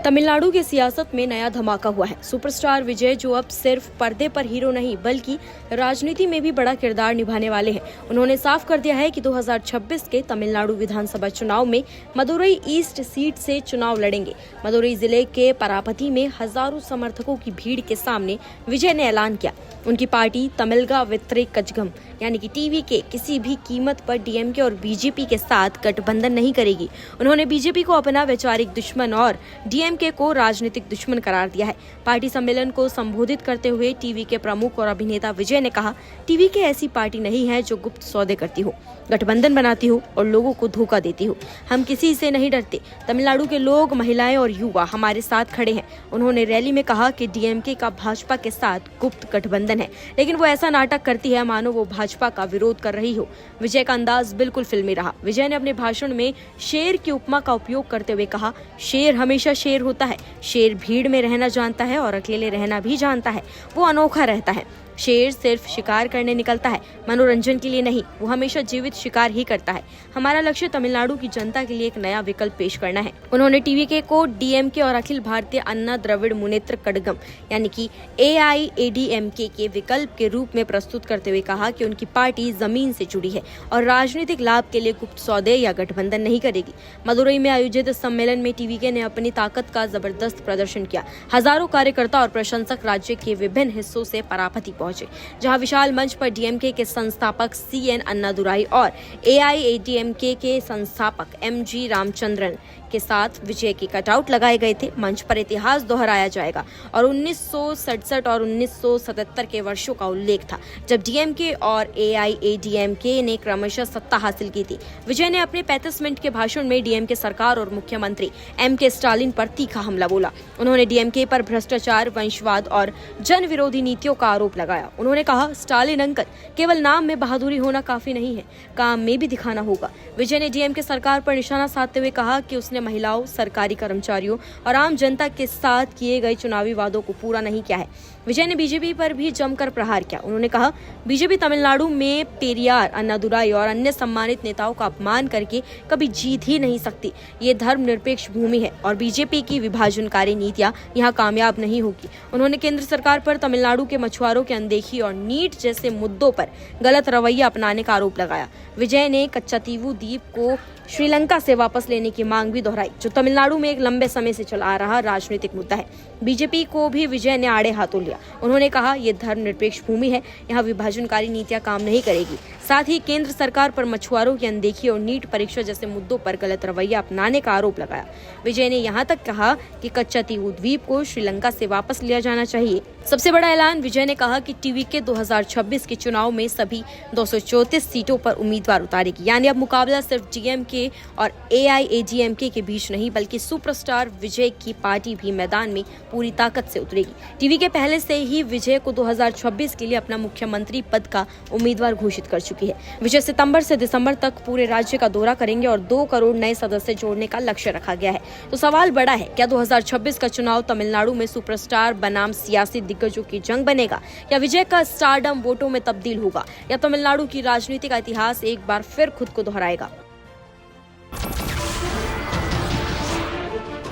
तमिलनाडु की सियासत में नया धमाका हुआ है। सुपरस्टार विजय, जो अब सिर्फ पर्दे पर हीरो नहीं बल्कि राजनीति में भी बड़ा किरदार निभाने वाले हैं, उन्होंने साफ कर दिया है कि 2026 के तमिलनाडु विधानसभा चुनाव में मदुरई ईस्ट सीट से चुनाव लड़ेंगे। मदुरई जिले के परापति में हजारों समर्थकों की भीड़ के सामने विजय ने ऐलान किया उनकी पार्टी तमिलगा वित्रे कजगम यानी कि टीवी के किसी भी कीमत पर डीएमके और बीजेपी के साथ गठबंधन नहीं करेगी। उन्होंने बीजेपी को अपना वैचारिक दुश्मन और डीएमके को राजनीतिक दुश्मन करार दिया है। पार्टी सम्मेलन को संबोधित करते हुए टीवी के प्रमुख और अभिनेता विजय ने कहा, टीवी के ऐसी पार्टी नहीं है जो गुप्त सौदे करती हो, गठबंधन बनाती हो और लोगों को धोखा देती हो। हम किसी से नहीं डरते। तमिलनाडु के लोग, महिलाएं और युवा हमारे साथ खड़े हैं। उन्होंने रैली में कहा कि डीएमके का भाजपा के साथ गुप्त गठबंधन है, लेकिन वो ऐसा नाटक करती है मानो वो भाजपा का विरोध कर रही हो। विजय का अंदाज बिल्कुल फिल्मी रहा। विजय ने अपने भाषण में शेर की उपमा का उपयोग करते हुए कहा, शेर हमेशा शेर होता है। शेर भीड़ में रहना जानता है और अकेले रहना भी जानता है। वो अनोखा रहता है। शेर सिर्फ शिकार करने निकलता है, मनोरंजन के लिए नहीं। वो हमेशा जीवित शिकार ही करता है। हमारा लक्ष्य तमिलनाडु की जनता के लिए एक नया विकल्प पेश करना है। उन्होंने टीवीके को डीएमके और अखिल भारतीय अन्ना द्रविड़ मुनेत्र कड़गम यानी कि एआईएडीएमके के विकल्प के रूप में प्रस्तुत करते हुए कहा कि उनकी पार्टी जमीन से जुड़ी है और राजनीतिक लाभ के लिए गुप्त सौदे या गठबंधन नहीं करेगी। मदुरई में आयोजित इस सम्मेलन में टीवीके ने अपनी ताकत का जबरदस्त प्रदर्शन किया। हजारों कार्यकर्ता और प्रशंसक राज्य के विभिन्न हिस्सों से परापति पहुंचे, जहां विशाल मंच पर डीएमके के संस्थापक सीएन अन्नादुराई और एआईएडीएमके के संस्थापक एमजी रामचंद्रन के साथ विजय की कटआउट लगाए गए थे। मंच पर इतिहास दोहराया जाएगा और 1967 और 1977 के वर्षों का उल्लेख था, जब डीएमके और एआईएडीएमके ने क्रमशः सत्ता हासिल की थी। विजय ने अपने 35 मिनट के भाषण में डीएमके सरकार और मुख्यमंत्री एमके स्टालिन पर तीखा हमला बोला। उन्होंने डीएमके पर भ्रष्टाचार, वंशवाद और जन विरोधी नीतियों का आरोप लगाया। उन्होंने कहा, स्टालिन अंकल, केवल नाम में बहादुरी होना काफी नहीं है, काम में भी दिखाना होगा। विजय ने डीएमके सरकार पर निशाना साधते हुए कहा कि उसने महिलाओं, सरकारी कर्मचारियों और आम जनता के साथ किए गए चुनावी वादों को पूरा नहीं किया है। विजय ने बीजेपी पर भी जमकर प्रहार किया। उन्होंने कहा, बीजेपी तमिलनाडु में पेरियार, अन्नादुराई और अन्य सम्मानित नेताओं का अपमान करके कभी जीत ही नहीं सकती। ये धर्मनिरपेक्ष भूमि है और बीजेपी की विभाजनकारी नीतियां यहाँ कामयाब नहीं होगी। उन्होंने केंद्र सरकार पर तमिलनाडु के मछुआरों की अनदेखी और नीट जैसे मुद्दों पर गलत रवैया अपनाने का आरोप लगाया। विजय ने कच्चातीवू द्वीप को श्रीलंका से वापस लेने की मांग भी दोहराई, जो तमिलनाडु में एक लंबे समय से चला आ रहा राजनीतिक मुद्दा है। बीजेपी को भी विजय ने आड़े हाथों लिया। उन्होंने कहा, यह धर्मनिरपेक्ष भूमि है, यहाँ विभाजनकारी नीतियां काम नहीं करेगी। साथ ही केंद्र सरकार पर मछुआरों की अनदेखी और नीट परीक्षा जैसे मुद्दों पर गलत रवैया अपनाने का आरोप लगाया। विजय ने यहाँ तक कहा कि कच्चातीवू द्वीप को श्रीलंका से वापस लिया जाना चाहिए। सबसे बड़ा ऐलान, विजय ने कहा कि टीवीके 2026 के चुनाव में सभी 234 सीटों पर उम्मीदवार उतारेगी। यानी अब मुकाबला सिर्फ डीएमके और एआईएडीएमके के बीच नहीं, बल्कि सुपरस्टार विजय की पार्टी भी मैदान में पूरी ताकत से उतरेगी। टीवीके पहले से ही विजय को 2026 के लिए अपना मुख्यमंत्री पद का उम्मीदवार घोषित कर चुकी है। विजय सितंबर से दिसंबर तक पूरे राज्य का दौरा करेंगे और 2 करोड़ नए सदस्य जोड़ने का लक्ष्य रखा गया है। तो सवाल बड़ा है, क्या 2026 का चुनाव तमिलनाडु में सुपरस्टार बनाम सियासी दिग्गजों की जंग बनेगा, या विजय का स्टारडम वोटों में तब्दील होगा, या तमिलनाडु की राजनीति का इतिहास एक बार फिर खुद को दोहराएगा?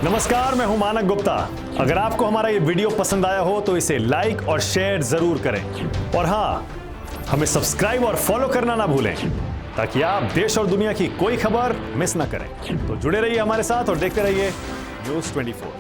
नमस्कार, मैं हूं मानक गुप्ता। अगर आपको हमारा ये वीडियो पसंद आया हो तो इसे लाइक और शेयर जरूर करें, और हाँ, हमें सब्सक्राइब और फॉलो करना ना भूलें, ताकि आप देश और दुनिया की कोई खबर मिस ना करें। तो जुड़े रहिए हमारे साथ और देखते रहिए न्यूज़ 24।